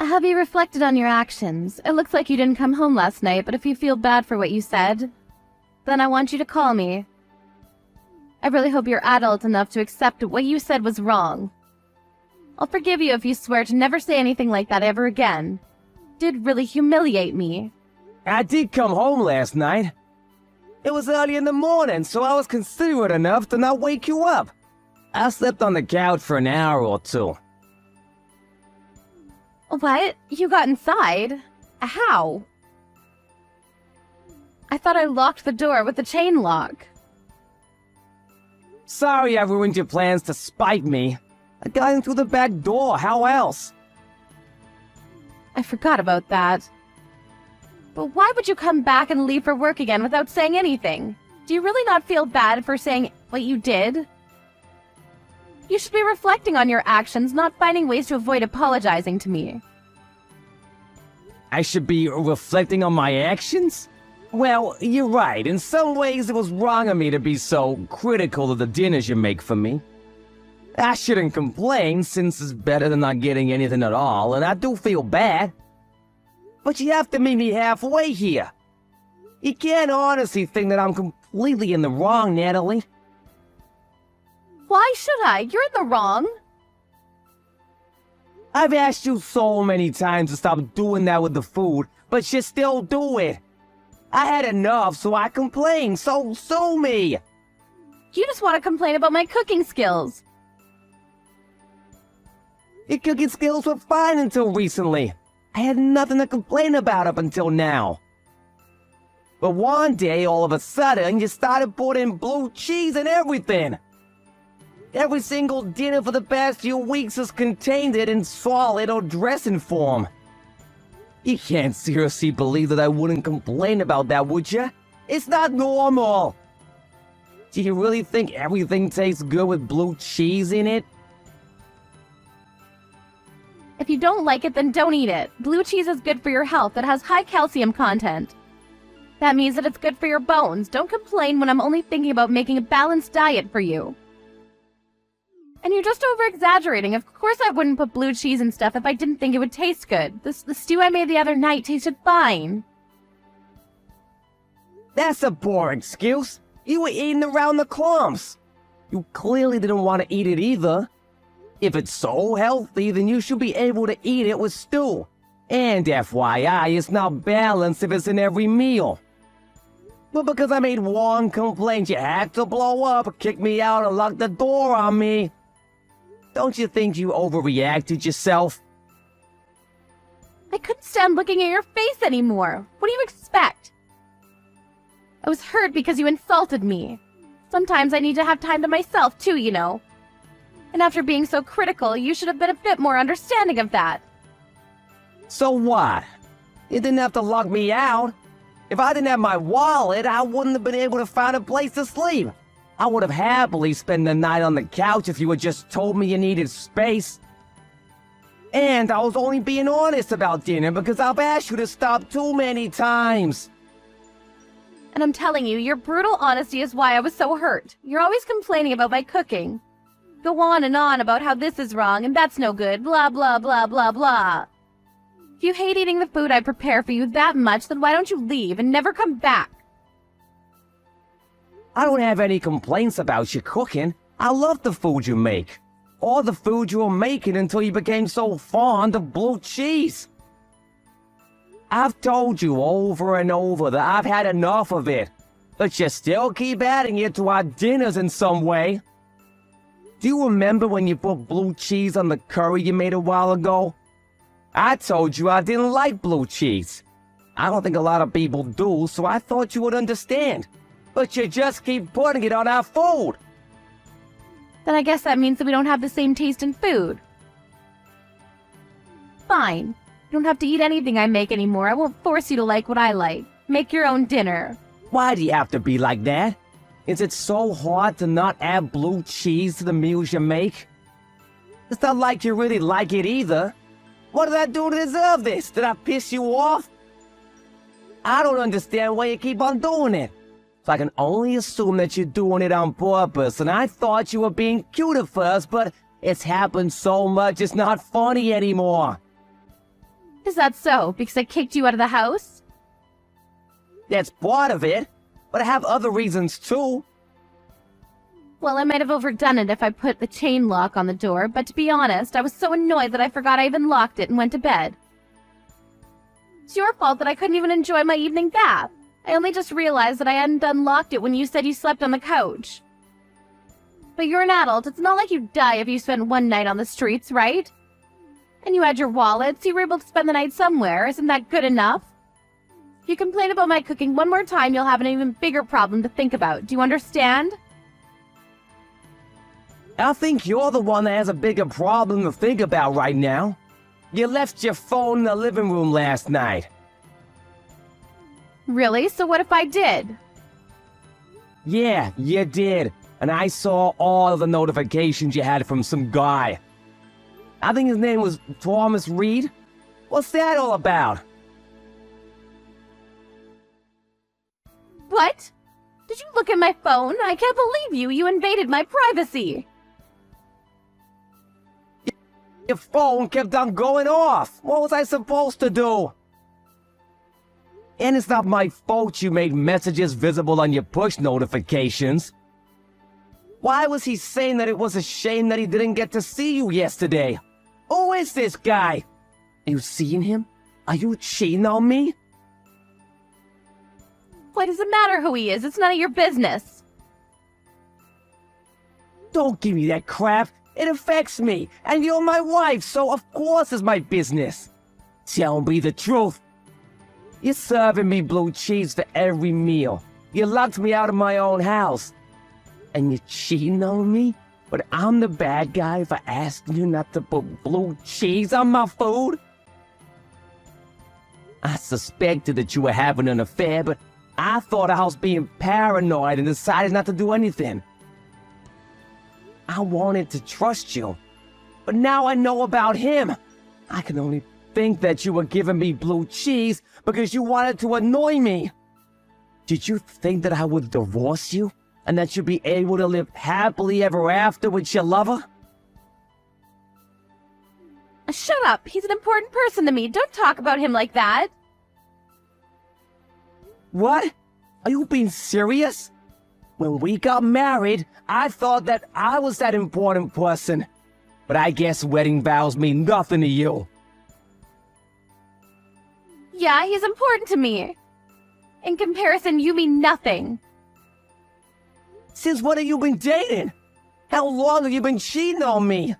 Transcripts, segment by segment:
Have you reflected on your actions? It looks like you didn't come home last night, but if you feel bad for what you said, then I want you to call me. I really hope you're adult enough to accept what you said was wrong. I'll forgive you if you swear to never say anything like that ever again. It did really humiliate me. I did come home last night. It was early in the morning, so I was considerate enough to not wake you up. I slept on the couch for an hour or two. What? You got inside? How? I thought I locked the door with the chain lock. Sorry I ruined your plans to spite me. I got in through the back door, how else? I forgot about that. But why would you come back and leave for work again without saying anything? Do you really not feel bad for saying what you did? You should be reflecting on your actions, not finding ways to avoid apologizing to me. I should be reflecting on my actions? Well, you're right. In some ways, it was wrong of me to be so critical of the dinners you make for me. I shouldn't complain, since it's better than not getting anything at all, and I do feel bad. But you have to meet me halfway here. You can't honestly think that I'm completely in the wrong, Natalie. Why should I? You're in the wrong. I've asked you so many times to stop doing that with the food, but you still do it. I had enough, so I complained, so sue me. You just want to complain about my cooking skills. Your cooking skills were fine until recently. I had nothing to complain about up until now. But one day, all of a sudden, you started putting blue cheese in everything. Every single dinner for the past few weeks has contained it in solid or dressing form. You can't seriously believe that I wouldn't complain about that, would you? It's not normal. Do you really think everything tastes good with blue cheese in it? If you don't like it, then don't eat it. Blue cheese is good for your health. It has high calcium content. That means that it's good for your bones. Don't complain when I'm only thinking about making a balanced diet for you. And you're just over-exaggerating. Of course I wouldn't put blue cheese and stuff if I didn't think it would taste good. The stew I made the other night tasted fine. That's a poor excuse. You were eating around the clumps. You clearly didn't want to eat it either. If it's so healthy, then you should be able to eat it with stew. And FYI, it's not balanced if it's in every meal. But because I made one complaint, you had to blow up, kick me out, and lock the door on me. Don't you think you overreacted yourself? I couldn't stand looking at your face anymore. What do you expect? I was hurt because you insulted me. Sometimes I need to have time to myself too, you know. And after being so critical, you should have been a bit more understanding of that. So what? You didn't have to lock me out. If I didn't have my wallet, I wouldn't have been able to find a place to sleep. I would have happily spent the night on the couch if you had just told me you needed space. And I was only being honest about dinner because I've asked you to stop too many times. And I'm telling you, your brutal honesty is why I was so hurt. You're always complaining about my cooking. Go on and on about how this is wrong and that's no good, blah blah blah blah blah. If you hate eating the food I prepare for you that much, then why don't you leave and never come back? I don't have any complaints about your cooking. I love the food you make. Or the food you were making until you became so fond of blue cheese. I've told you over and over that I've had enough of it. But you still keep adding it to our dinners in some way. Do you remember when you put blue cheese on the curry you made a while ago? I told you I didn't like blue cheese. I don't think a lot of people do, so I thought you would understand. But you just keep putting it on our food. Then I guess that means that we don't have the same taste in food. Fine. You don't have to eat anything I make anymore. I won't force you to like what I like. Make your own dinner. Why do you have to be like that? Is it so hard to not add blue cheese to the meals you make? It's not like you really like it either. What did I do to deserve this? Did I piss you off? I don't understand why you keep on doing it. So I can only assume that you're doing it on purpose, and I thought you were being cute at first, but it's happened so much it's not funny anymore. Is that so? Because I kicked you out of the house? That's part of it, but I have other reasons too. Well, I might have overdone it if I put the chain lock on the door, but to be honest, I was so annoyed that I forgot I even locked it and went to bed. It's your fault that I couldn't even enjoy my evening bath. I only just realized that I hadn't unlocked it when you said you slept on the couch. But you're an adult. It's not like you'd die if you spent one night on the streets, right? And you had your wallet, so you were able to spend the night somewhere. Isn't that good enough? If you complain about my cooking one more time, you'll have an even bigger problem to think about. Do you understand? I think you're the one that has a bigger problem to think about right now. You left your phone in the living room last night. Really? So what if I did? Yeah, you did. And I saw all of the notifications you had from some guy. I think his name was Thomas Reed. What's that all about? What? Did you look at my phone? I can't believe you. You invaded my privacy. Your phone kept on going off. What was I supposed to do? And it's not my fault you made messages visible on your push notifications. Why was he saying that it was a shame that he didn't get to see you yesterday? Who is this guy? Are you seeing him? Are you cheating on me? Why does it matter who he is? It's none of your business. Don't give me that crap. It affects me, and you're my wife, so of course it's my business. Tell me the truth. You're serving me blue cheese for every meal. You locked me out of my own house. And you're cheating on me? But I'm the bad guy for asking you not to put blue cheese on my food? I suspected that you were having an affair, but I thought I was being paranoid and decided not to do anything. I wanted to trust you, but now I know about him. I can only think that you were giving me blue cheese because you wanted to annoy me. Did you think that I would divorce you and that you'd be able to live happily ever after with your lover? Shut up. He's an important person to me. Don't talk about him like that. What? Are you being serious? When we got married, I thought that I was that important person. But I guess wedding vows mean nothing to you. Yeah, he's important to me. In comparison, you mean nothing. Since when have you been dating? How long have you been cheating on me?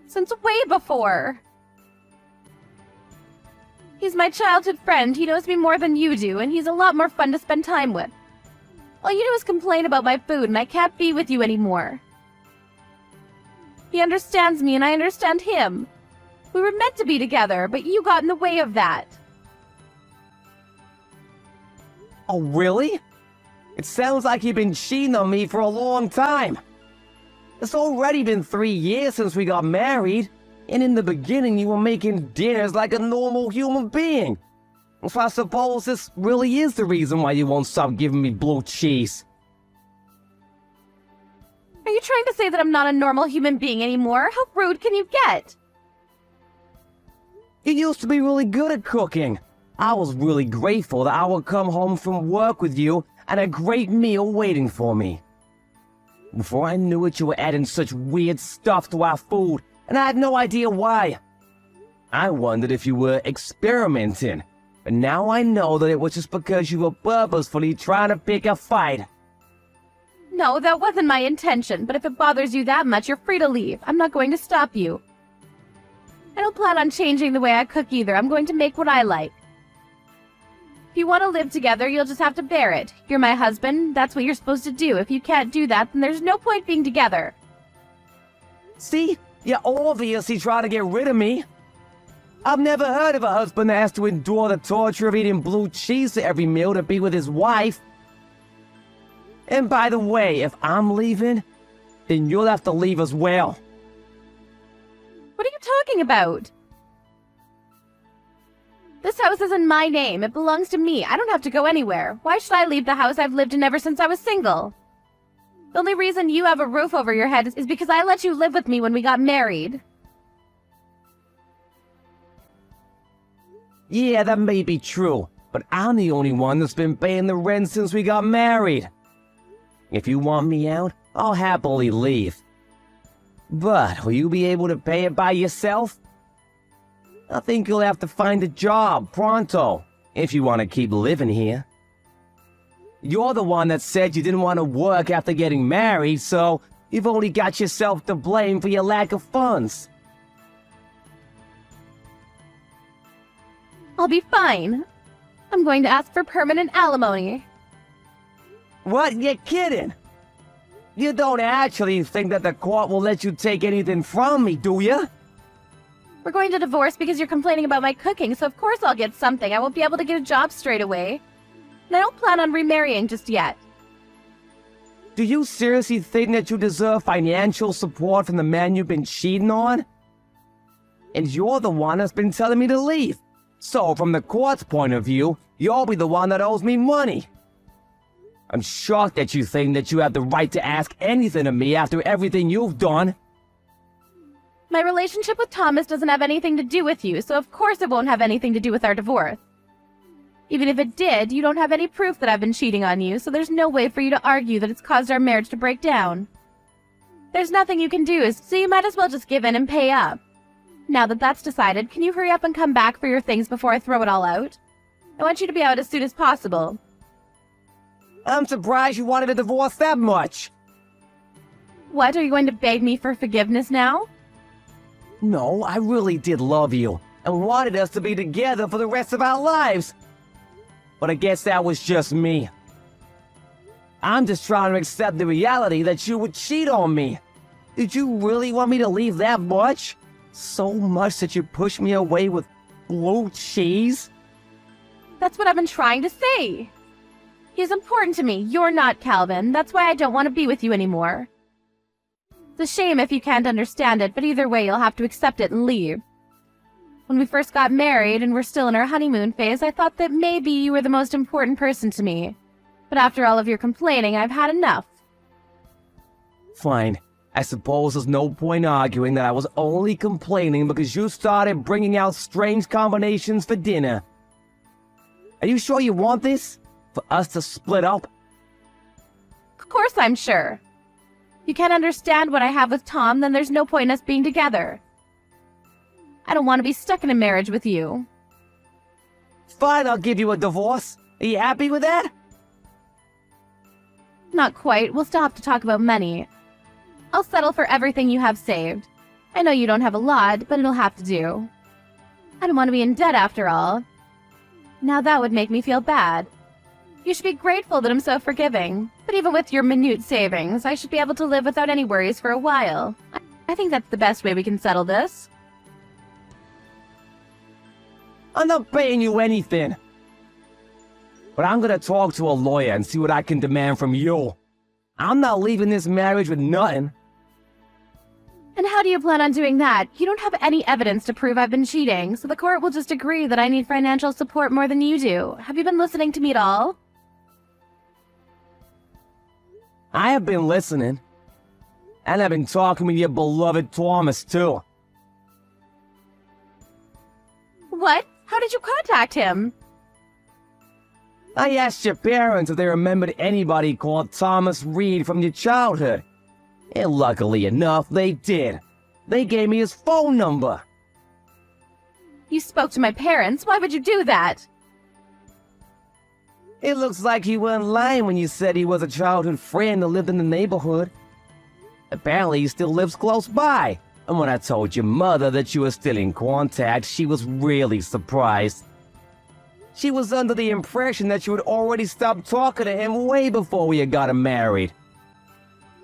Since way before. He's my childhood friend. He knows me more than you do, and he's a lot more fun to spend time with. All you do is complain about my food, and I can't be with you anymore. He understands me, and I understand him. We were meant to be together, but you got in the way of that. Oh, really? It sounds like you've been cheating on me for a long time. It's already been 3 years since we got married, and in the beginning you were making dinners like a normal human being. So I suppose this really is the reason why you won't stop giving me blue cheese. Are you trying to say that I'm not a normal human being anymore? How rude can you get? You used to be really good at cooking. I was really grateful that I would come home from work with you and a great meal waiting for me. Before I knew it, you were adding such weird stuff to our food, and I had no idea why. I wondered if you were experimenting, but now I know that it was just because you were purposefully trying to pick a fight. No, that wasn't my intention, but if it bothers you that much, you're free to leave. I'm not going to stop you. I don't plan on changing the way I cook either. I'm going to make what I like. If you want to live together, you'll just have to bear it. You're my husband. That's what you're supposed to do. If you can't do that, then there's no point being together. See? You're obviously trying to get rid of me. I've never heard of a husband that has to endure the torture of eating blue cheese at every meal to be with his wife. And by the way, if I'm leaving, then you'll have to leave as well. What are you talking about? This house is in my name. It belongs to me. I don't have to go anywhere. Why should I leave the house I've lived in ever since I was single? The only reason you have a roof over your head is because I let you live with me when we got married. Yeah, that may be true, but I'm the only one that's been paying the rent since we got married. If you want me out, I'll happily leave. But will you be able to pay it by yourself? I think you'll have to find a job pronto if you want to keep living here. You're the one that said you didn't want to work after getting married, so you've only got yourself to blame for your lack of funds. I'll be fine. I'm going to ask for permanent alimony. What? You're kidding? You don't actually think that the court will let you take anything from me, do you? We're going to divorce because you're complaining about my cooking, so of course I'll get something. I won't be able to get a job straight away. And I don't plan on remarrying just yet. Do you seriously think that you deserve financial support from the man you've been cheating on? And you're the one that's been telling me to leave. So, from the court's point of view, you'll be the one that owes me money. I'm shocked that you think that you have the right to ask anything of me after everything you've done. My relationship with Thomas doesn't have anything to do with you, so of course it won't have anything to do with our divorce. Even if it did, you don't have any proof that I've been cheating on you, so there's no way for you to argue that it's caused our marriage to break down. There's nothing you can do, so you might as well just give in and pay up. Now that that's decided, can you hurry up and come back for your things before I throw it all out? I want you to be out as soon as possible. I'm surprised you wanted a divorce that much. What, are you going to beg me for forgiveness now? No, I really did love you, and wanted us to be together for the rest of our lives. But I guess that was just me. I'm just trying to accept the reality that you would cheat on me. Did you really want me to leave that much? So much that you pushed me away with blue cheese? That's what I've been trying to say. He's important to me. You're not, Calvin. That's why I don't want to be with you anymore. It's a shame if you can't understand it, but either way you'll have to accept it and leave. When we first got married and were still in our honeymoon phase, I thought that maybe you were the most important person to me. But after all of your complaining, I've had enough. Fine. I suppose there's no point arguing that I was only complaining because you started bringing out strange combinations for dinner. Are you sure you want this? For us to split up? Of course I'm sure. If you can't understand what I have with Tom, then there's no point in us being together. I don't want to be stuck in a marriage with you. Fine, I'll give you a divorce. Are you happy with that? Not quite. We'll still have to talk about money. I'll settle for everything you have saved. I know you don't have a lot, but it'll have to do. I don't want to be in debt after all. Now that would make me feel bad. You should be grateful that I'm so forgiving. But even with your minute savings, I should be able to live without any worries for a while. I think that's the best way we can settle this. I'm not paying you anything. But I'm gonna talk to a lawyer and see what I can demand from you. I'm not leaving this marriage with nothing. And how do you plan on doing that? You don't have any evidence to prove I've been cheating, so the court will just agree that I need financial support more than you do. Have you been listening to me at all? I have been listening. And I've been talking with your beloved Thomas, too. What? How did you contact him? I asked your parents if they remembered anybody called Thomas Reed from your childhood. And luckily enough, they did. They gave me his phone number. You spoke to my parents. Why would you do that? It looks like you weren't lying when you said he was a childhood friend that lived in the neighborhood. Apparently he still lives close by. And when I told your mother that you were still in contact, she was really surprised. She was under the impression that you had already stopped talking to him way before we had gotten married.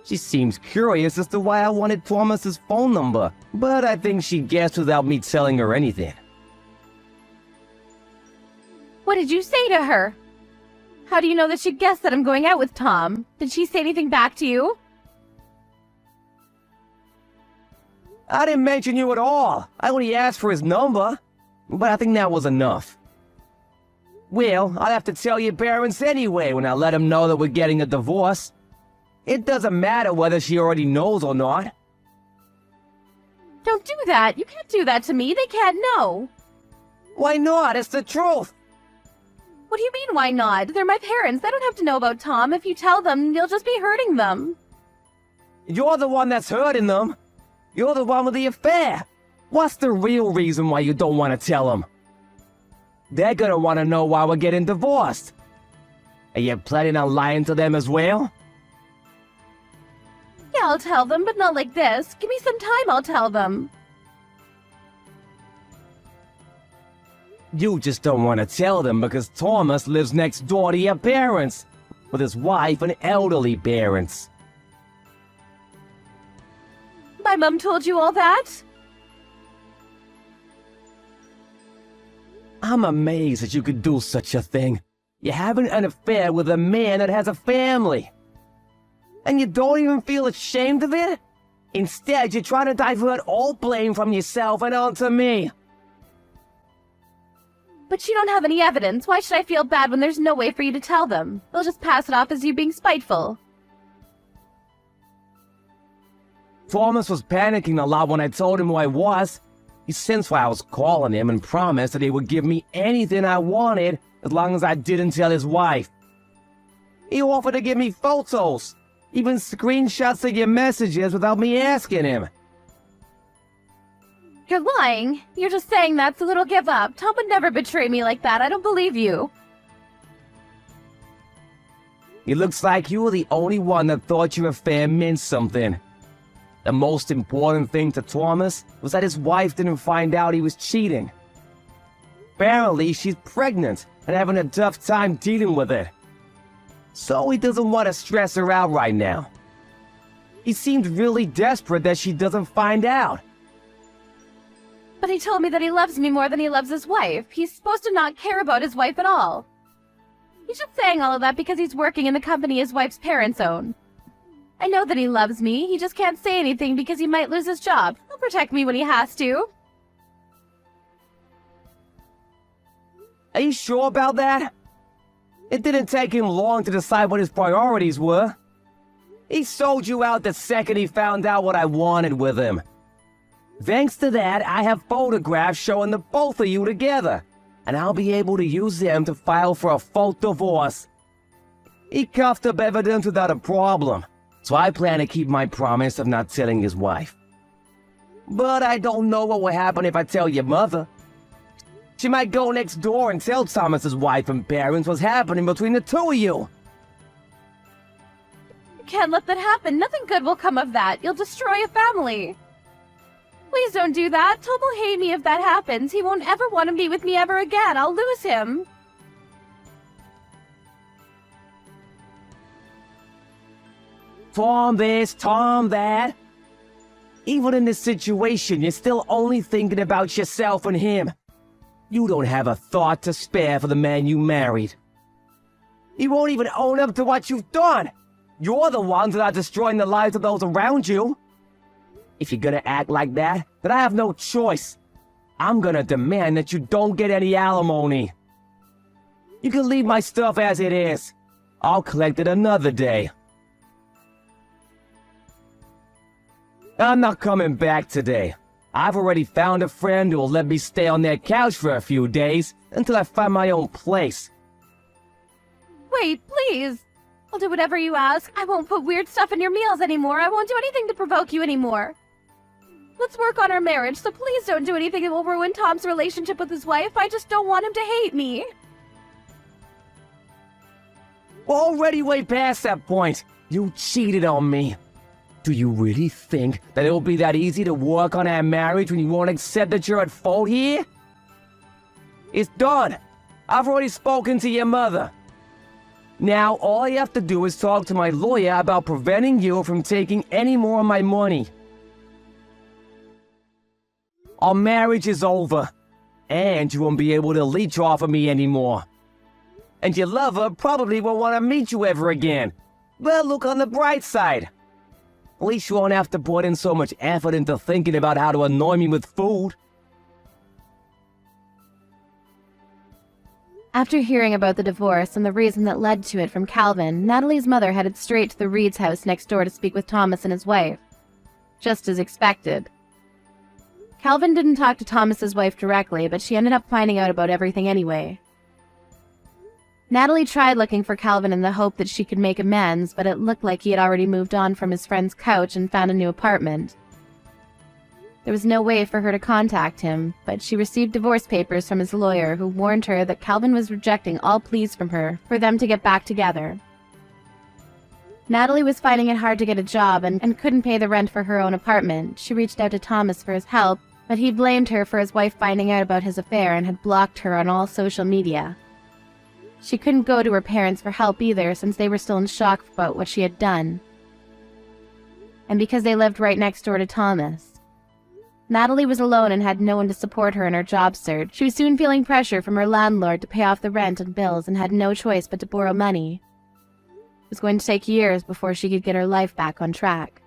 She seems curious as to why I wanted Thomas's phone number, but I think she guessed without me telling her anything. What did you say to her? How do you know that she guessed that I'm going out with Tom? Did she say anything back to you? I didn't mention you at all. I only asked for his number, but I think that was enough. Well, I'll have to tell your parents anyway when I let them know that we're getting a divorce. It doesn't matter whether she already knows or not. Don't do that. You can't do that to me. They can't know. Why not? It's the truth. What do you mean, why not? They're my parents. They don't have to know about Tom. If you tell them, you'll just be hurting them. You're the one that's hurting them. You're the one with the affair. What's the real reason why you don't want to tell them? They're gonna want to know why we're getting divorced. Are you planning on lying to them as well? Yeah, I'll tell them, but not like this. Give me some time, I'll tell them. You just don't want to tell them because Thomas lives next door to your parents, with his wife and elderly parents. My mom told you all that? I'm amazed that you could do such a thing. You're having an affair with a man that has a family. And you don't even feel ashamed of it? Instead, you're trying to divert all blame from yourself and onto me. But you don't have any evidence. Why should I feel bad when there's no way for you to tell them? They'll just pass it off as you being spiteful. Thomas was panicking a lot when I told him who I was. He sensed why I was calling him and promised that he would give me anything I wanted as long as I didn't tell his wife. He offered to give me photos, even screenshots of your messages without me asking him. You're lying. You're just saying that so that he'll give up. Tom would never betray me like that. I don't believe you. It looks like you were the only one that thought your affair meant something. The most important thing to Thomas was that his wife didn't find out he was cheating. Apparently, she's pregnant and having a tough time dealing with it. So he doesn't want to stress her out right now. He seemed really desperate that she doesn't find out. But he told me that he loves me more than he loves his wife. He's supposed to not care about his wife at all. He's just saying all of that because he's working in the company his wife's parents own. I know that he loves me. He just can't say anything because he might lose his job. He'll protect me when he has to. Are you sure about that? It didn't take him long to decide what his priorities were. He sold you out the second he found out what I wanted with him. Thanks to that, I have photographs showing the both of you together, and I'll be able to use them to file for a full divorce. He coughed up evidence without a problem, so I plan to keep my promise of not telling his wife. But I don't know what will happen if I tell your mother. She might go next door and tell Thomas's wife and parents what's happening between the two of you. You can't let that happen. Nothing good will come of that. You'll destroy a family. Please don't do that. Tom will hate me if that happens. He won't ever want to be with me ever again. I'll lose him. Tom this, Tom that. Even in this situation, you're still only thinking about yourself and him. You don't have a thought to spare for the man you married. He won't even own up to what you've done. You're the ones that are destroying the lives of those around you. If you're gonna act like that, then I have no choice. I'm gonna demand that you don't get any alimony. You can leave my stuff as it is. I'll collect it another day. I'm not coming back today. I've already found a friend who'll let me stay on their couch for a few days until I find my own place. Wait, please. I'll do whatever you ask. I won't put weird stuff in your meals anymore. I won't do anything to provoke you anymore. Let's work on our marriage, so please don't do anything that will ruin Tom's relationship with his wife. I just don't want him to hate me. We're already way past that point. You cheated on me. Do you really think that it'll be that easy to work on our marriage when you won't accept that you're at fault here? It's done. I've already spoken to your mother. Now, all I have to do is talk to my lawyer about preventing you from taking any more of my money. Our marriage is over, and you won't be able to leech off of me anymore. And your lover probably won't want to meet you ever again. But look on the bright side. At least you won't have to put in so much effort into thinking about how to annoy me with food. After hearing about the divorce and the reason that led to it from Calvin, Natalie's mother headed straight to the Reed's house next door to speak with Thomas and his wife. Just as expected. Calvin didn't talk to Thomas's wife directly, but she ended up finding out about everything anyway. Natalie tried looking for Calvin in the hope that she could make amends, but it looked like he had already moved on from his friend's couch and found a new apartment. There was no way for her to contact him, but she received divorce papers from his lawyer, who warned her that Calvin was rejecting all pleas from her for them to get back together. Natalie was finding it hard to get a job and couldn't pay the rent for her own apartment. She reached out to Thomas for his help, but he blamed her for his wife finding out about his affair and had blocked her on all social media. She couldn't go to her parents for help either, since they were still in shock about what she had done. And because they lived right next door to Thomas. Natalie was alone and had no one to support her in her job search. She was soon feeling pressure from her landlord to pay off the rent and bills and had no choice but to borrow money. It was going to take years before she could get her life back on track.